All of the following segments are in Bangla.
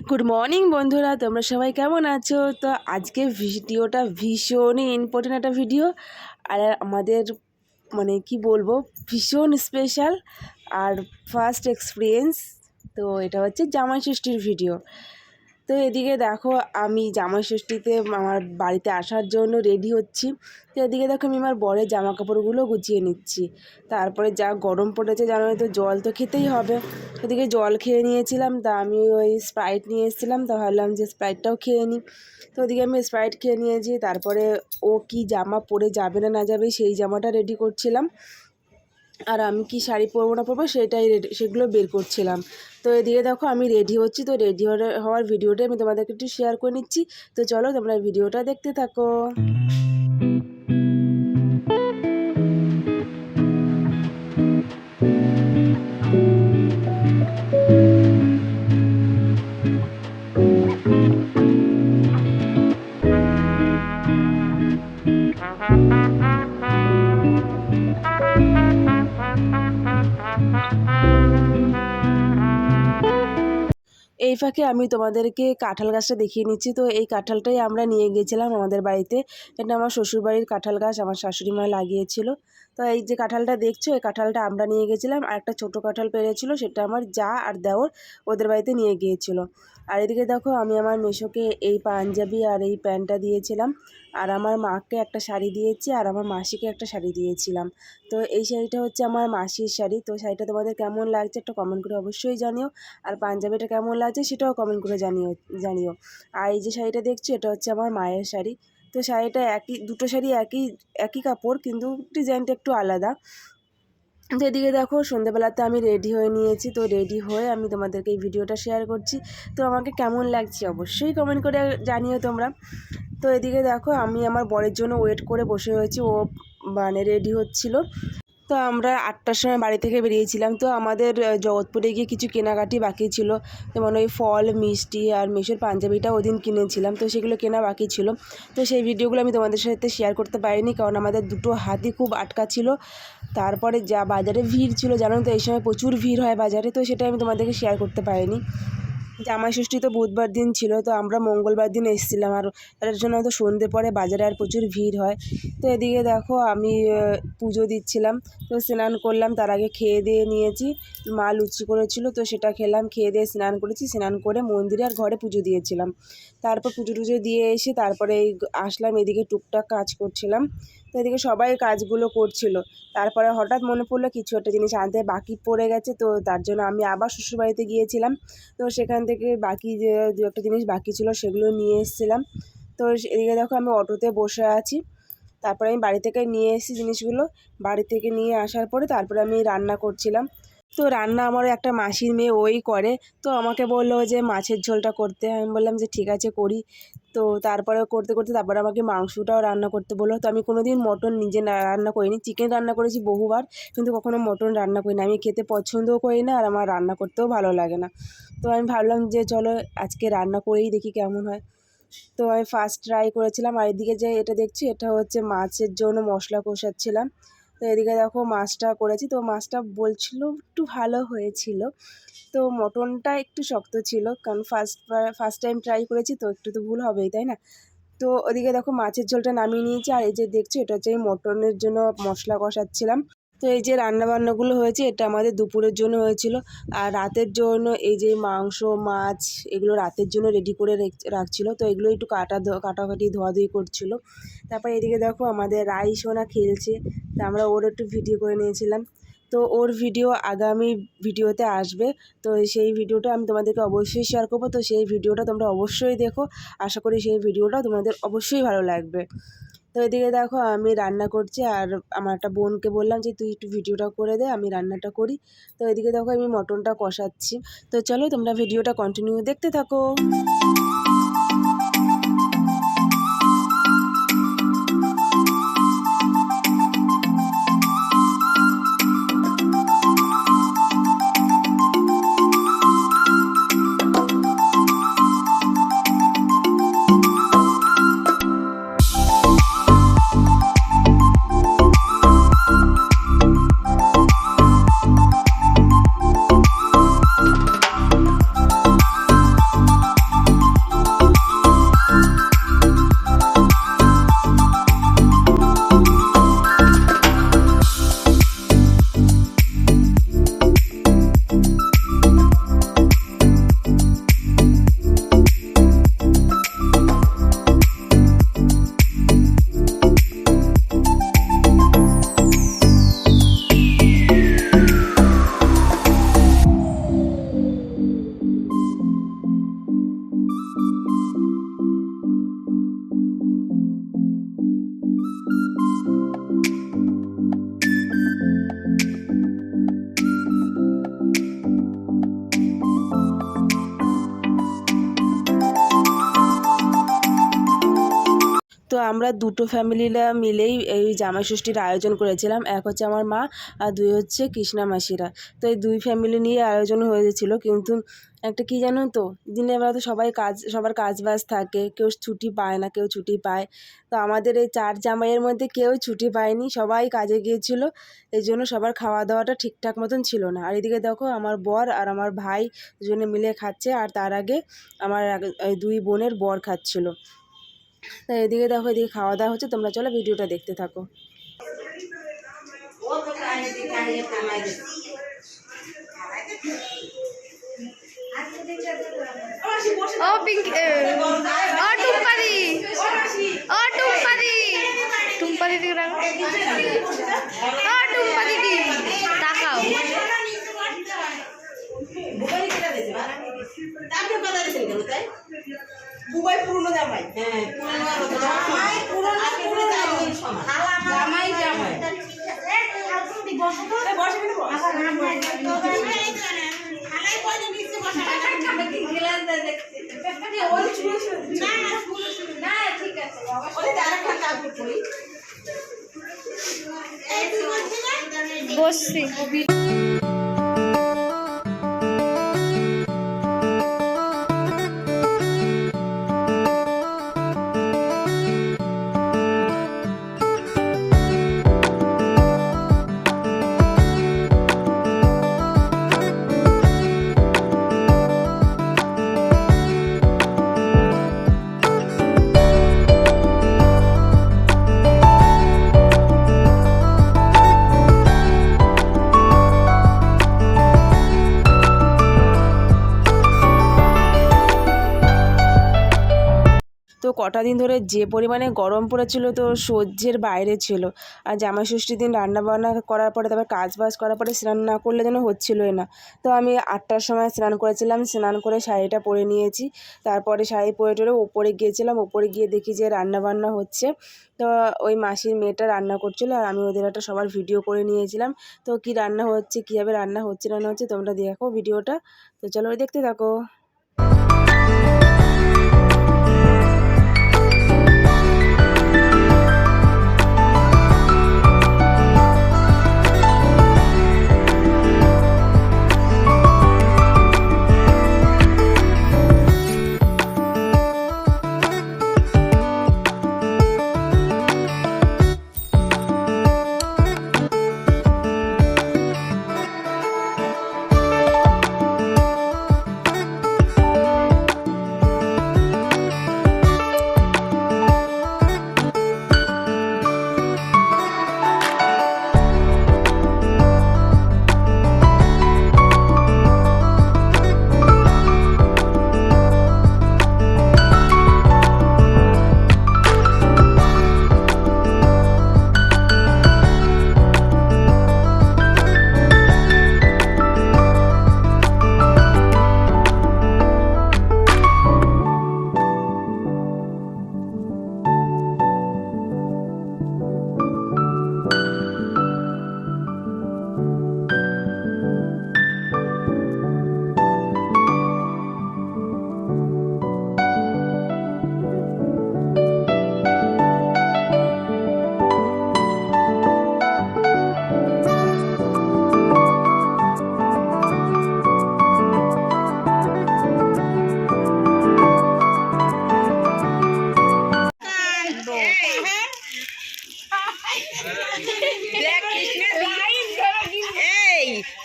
গুড মর্নিং বন্ধুরা, তোমরা সবাই কেমন আছো? তো আজকে ভিডিওটা ভীষণই ইম্পর্টেন্ট একটা ভিডিও। আর আমাদের কি বলবো, ভীষণ স্পেশাল আর ফার্স্ট এক্সপিরিয়েন্স। তো এটা হচ্ছে জামাই ষষ্ঠীর ভিডিও। তো এদিকে দেখো, আমি জামাই ষষ্ঠীতে আমার বাড়িতে আসার জন্য রেডি হচ্ছি। তো এদিকে দেখো, আমি আমার বরের জামা কাপড়গুলো গুছিয়ে নিচ্ছি। তারপরে যা গরম পড়েছে জানোই তো, জল তো খেতেই হবে। এদিকে জল খেয়ে নিয়েছিলাম, তা আমি ওই স্প্রাইট নিয়ে এসেছিলাম, তা ভাবলাম যে স্প্রাইটটাও খেয়ে নিই। তো ওদিকে আমি স্প্রাইট খেয়ে নিয়েছি। তারপরে ও কি জামা পরে যাবে না যাবে সেই জামাটা রেডি করছিলাম, আর আমি কি শাড়ি পরবো না পরবো সেগুলো বের করছিলাম। তো এদিকে দেখো আমি রেডি হচ্ছি। তো রেডি হওয়ার ভিডিওটা আমি তোমাদেরকে একটু শেয়ার করে নিচ্ছি। তো চলো তোমরা ভিডিওটা দেখতে থাকো। এই ফাঁকে আমি তোমাদেরকে কাঁঠাল গাছটা দেখিয়ে নিচ্ছি। তো এই কাঁঠালটাই আমরা নিয়ে গিয়েছিলাম আমাদের বাড়িতে। এটা আমার শ্বশুরবাড়ির কাঁঠাল গাছ, আমার শাশুড়ি মা লাগিয়েছিল। তো এই যে কাঁঠালটা দেখছো, এই কাঁঠালটা আমরা নিয়ে গেছিলাম। আর একটা ছোটো কাঁঠাল পেরেছিল, সেটা আমার যা আর দেওর ওদের বাড়িতে নিয়ে গিয়েছিল। আর এদিকে দেখো, আমি আমার মেশোকে এই পাঞ্জাবি আর এই প্যান্টটা দিয়েছিলাম। আর আমার মাকে একটা শাড়ি দিয়েছি, আর আমার মাসিকে একটা শাড়ি দিয়েছিলাম। তো এই শাড়িটা হচ্ছে আমার মাসির শাড়ি। তো শাড়িটা তোমাদের কেমন লাগছে একটা কমেন্ট করে অবশ্যই জানিও। আর পাঞ্জাবিটা কেমন লাগছে সেটাও কমেন্ট করে জানিও। আর এই যে শাড়িটা দেখছো, এটা হচ্ছে আমার মায়ের শাড়ি। তো শাড়িটা দুটো শাড়ি একই কাপড়, কিন্তু ডিজাইনটা একটু আলাদা। তো এদিকে দেখো, সন্ধ্যেবেলাতে আমি রেডি হয়ে নিয়েছি। তো রেডি হয়ে আমি তোমাদেরকে এই ভিডিওটা শেয়ার করছি। তো আমাকে কেমন লাগছে অবশ্যই কমেন্ট করে জানিও তোমরা। তো এদিকে দেখো, আমি আমার বরের জন্য ওয়েট করে বসে রয়েছি। ও রেডি হচ্ছিল। তো আমরা 8টার সময় বাড়ি থেকে বেরিয়েছিলাম। তো আমাদের জগৎপুরে গিয়ে কিছু কেনাকাটি বাকি ছিল, যেমন ওই ফল, মিষ্টি আর মেশোর পাঞ্জাবিটা ওদিন কিনেছিলাম। তো সেগুলো কেনা বাকি ছিল। তো সেই ভিডিওগুলো আমি তোমাদের সাথে শেয়ার করতে পারিনি, কারণ আমাদের দুটো হাতই খুব আটকা ছিল। তারপরে যা বাজারে ভিড় ছিল, জানো তো এই সময় প্রচুর ভিড় হয় বাজারে। তো সেটা আমি তোমাদেরকে শেয়ার করতে পারিনি। জামাই ষষ্ঠী তো বুধবার দিন ছিল, তো আমরা মঙ্গলবার দিন এসেছিলাম। আর তার জন্য তো সন্ধ্যে পরে বাজারে আর প্রচুর ভিড় হয়। তো এদিকে দেখো, আমি পুজো দিচ্ছিলাম। তো স্নান করলাম, তার আগে খেয়ে দিয়ে নিয়েছি। মা লুচি করেছিল, তো সেটা খেলাম। খেয়ে দিয়ে স্নান করেছি, স্নান করে মন্দিরে আর ঘরে পুজো দিয়েছিলাম। তারপর পুজো টুজো দিয়ে এসে তারপরে আসলাম, এদিকে টুকটাক কাজ করছিলাম। তো এদিকে সবাই কাজগুলো করছিল। তারপরে হঠাৎ মনে পড়লো কিছু একটা জিনিস আনতে বাকি পড়ে গেছে। তো তার জন্য আমি আবার শ্বশুরবাড়িতে গিয়েছিলাম। তো সেখান থেকে বাকি যে দু একটা জিনিস বাকি ছিল সেগুলো নিয়ে এসেছিলাম। তো এদিকে দেখো, আমি অটোতে বসে আছি। তারপরে আমি বাড়ি থেকে নিয়ে এসেছি জিনিসগুলো। বাড়ি থেকে নিয়ে আসার পরে তারপরে আমি রান্না করছিলাম। তো রান্না আমার একটা মাসির মেয়ে ওই করে। তো আমাকে বললো যে মাছের ঝোলটা করতে। আমি বললাম যে ঠিক আছে করি। তো তারপরে করতে করতে তারপরে আমাকে মাংসটাও রান্না করতে বললো। তো আমি কোনো দিন মটন নিজে রান্না করিনি। চিকেন রান্না করেছি বহুবার, কিন্তু কখনো মটন রান্না করিনি। আমি খেতে পছন্দও করি না, আর আমার রান্না করতেও ভালো লাগে না। তো আমি ভাবলাম যে চলো আজকে রান্না করেই দেখি কেমন হয়। তো আমি ফার্স্ট ট্রাই করেছিলাম। আর এদিকে যে এটা দেখছি, এটা হচ্ছে মাছের জন্য মশলা কষাচ্ছিলাম। তো এদিকে দেখো মাছটা করেছি। তো মাছটা বলছিল একটু ভালো হয়েছিল। তো মটনটা একটু শক্ত ছিল, কারণ ফার্স্ট টাইম ট্রাই করেছি, তো একটু তো ভুল হবেই, তাই না? তো ওদিকে দেখো মাছের ঝোলটা নামিয়ে নিয়েছি। আর এই যে দেখছি, এটা হচ্ছে এই মটনের জন্য মশলা কষাচ্ছিলাম। তো এই যে রান্নাবান্নাগুলো হয়েছে, এটা আমাদের দুপুরের জন্য হয়েছিল। আর রাতের জন্য এই যে মাংস, মাছ, এগুলো রাতের জন্য রেডি করে রাখছিল। তো এগুলো একটু কাটাকাটি ধোয়াধুয়ি করছিল। তারপর এদিকে দেখো, আমাদের রাই সোনা খেলছে। তা আমরা ওর একটু ভিডিও করে নিয়েছিলাম। তো ওর ভিডিও আগামী ভিডিওতে আসবে। তো সেই ভিডিওটা আমি তোমাদেরকে অবশ্যই শেয়ার করবো। তো সেই ভিডিওটা তোমরা অবশ্যই দেখো। আশা করি সেই ভিডিওটা তোমাদের অবশ্যই ভালো লাগবে। তো এদিকে দেখো, আমি রান্না করছি। আর আমার একটা বোনকে বললাম যে তুই একটু ভিডিওটা করে দে, আমি রান্নাটা করি। তো এদিকে দেখো, আমি মটনটা কষাচ্ছি। তো চলো তোমরা ভিডিওটা কন্টিনিউ দেখতে থাকো। তো আমরা দুটো ফ্যামিলিরা মিলেই এই জামাই ষষ্ঠীর আয়োজন করেছিলাম। এক হচ্ছে আমার মা আর দুই হচ্ছে কৃষ্ণা মাসিরা। তো এই দুই ফ্যামিলি নিয়ে আয়োজন হয়েছিল, কিন্তু একটা কী জানো তো, দিনের বেলা তো সবার কাজ বাজ থাকে, কেউ ছুটি পায় না, কেউ ছুটি পায়। তো আমাদের এই 4 জামাইয়ের মধ্যে কেউ ছুটি পায়নি, সবাই কাজে গিয়েছিল। এই জন্য সবার খাওয়া দাওয়াটা ঠিকঠাক মতন ছিল না। আর এদিকে দেখো আমার বর আর আমার ভাই দুজনে মিলে খাচ্ছে, আর তার আগে আমার এই 2 বোনের বর খাচ্ছিল। তো এদিকে দেখো, এদিকে খাওয়া দাওয়া হচ্ছে, তোমরা চলো ভিডিওটা দেখতে থাকো। ও পিঙ্কি, ও টুম্পাদি, ও টুম্পাদি, টুম্পাদি দিকে রাখো, ও টুম্পাদি দি তাকাও। দুবাই পুরনো জামাই, হ্যাঁ জামাই জামাই বসছি। তো কটা দিন ধরে যে পরিমাণে গরম পড়েছিল, তো সহ্যের বাইরে ছিল। আর জামাই ষষ্ঠীর দিন রান্নাবান্না করার পরে, তারপর কাজ বাজ করার পরে স্নান না করলে যেন হচ্ছিলোই না। তো আমি 8টার সময় স্নান করেছিলাম, স্নান করে শাড়িটা পরে নিয়েছি। তারপরে শাড়ি পরে টরে ওপরে গিয়েছিলাম, ওপরে গিয়ে দেখি যে রান্নাবান্না হচ্ছে। তো ওই মাসির মেয়েটা রান্না করছিলো, আর আমি ওদের একটা সবার ভিডিও করে নিয়েছিলাম। তো কি রান্না হচ্ছে, কীভাবে রান্না হচ্ছে না হচ্ছে তোমরা দেখো ভিডিওটা। তো চলো দেখতে থাকো।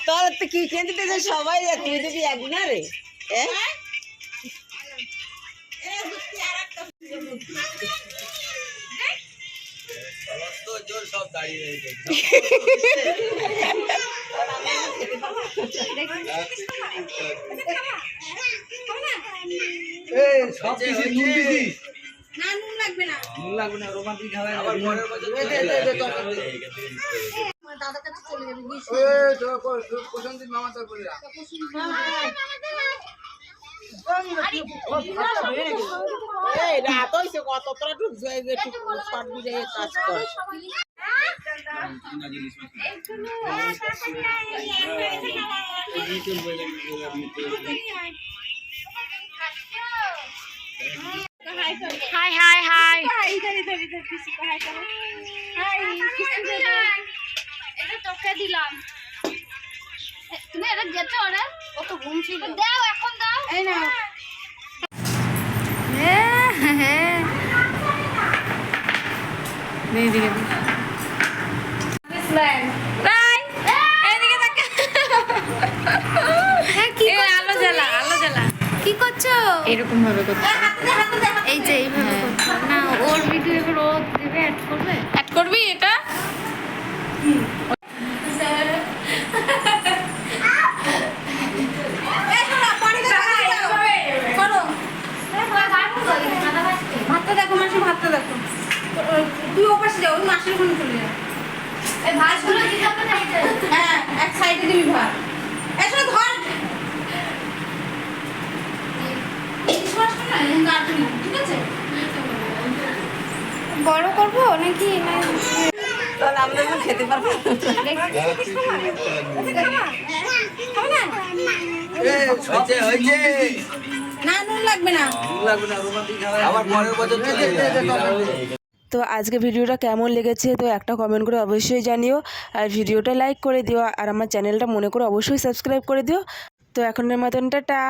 তোর তো কি কিনতে সবাই তুই দিবি একদিন রে সব দাঁড়িয়ে সব কিছু নুন দিছিস না, নুন লাগবে না, নুন লাগবে না, রোমান্টিক খাওয়াই আবার পরের বছর দাদার কাছে চলে যাবে। এই তো প্রশান্তির মামা তো বলে রাখ এই রাত হইছে কত তোরা ঢুক যায় একটু শর্ট বুঝাই কাজ কর। হাই হাই হাই এটা তোকে দিলাম। তুমি এটা যেতে অর্ডার কত ঘুম ছিল। দাও এখন দাও। এই নাও। এইদিকে রাই এইদিকে তাকা কি এই আলো জ্বালা কি করছো? এরকম ভাবে করতে এই যে এইভাবে করছো না, ওর ভিডিও এবার ও দেবে, অ্যাড করবে। অ্যাড করবি এটা ভাতটা দেখো মাসি, ভাতটা দেখো। তুই ওপাশে যাও, ওই মাসির ওখানে চলে যাও। এই ভাতগুলো দিতে হবে না, হ্যাঁ এক সাইডে দিবি ভাত। এসো ধর। ঠিক আছে, বড় করবো নাকি না? তাহলে আমরা এখন খেতে পারবো হয়েছে না নুন লাগবে না। আবার পরের বছর তো আজকে ভিডিওটা কেমন লেগেছে তো একটা কমেন্ট করে অবশ্যই জানিও, আর ভিডিওটা লাইক করে দিও, আর আমার চ্যানেলটা মনে করে অবশ্যই সাবস্ক্রাইব করে দিও। তো এখনের মতন টাটা।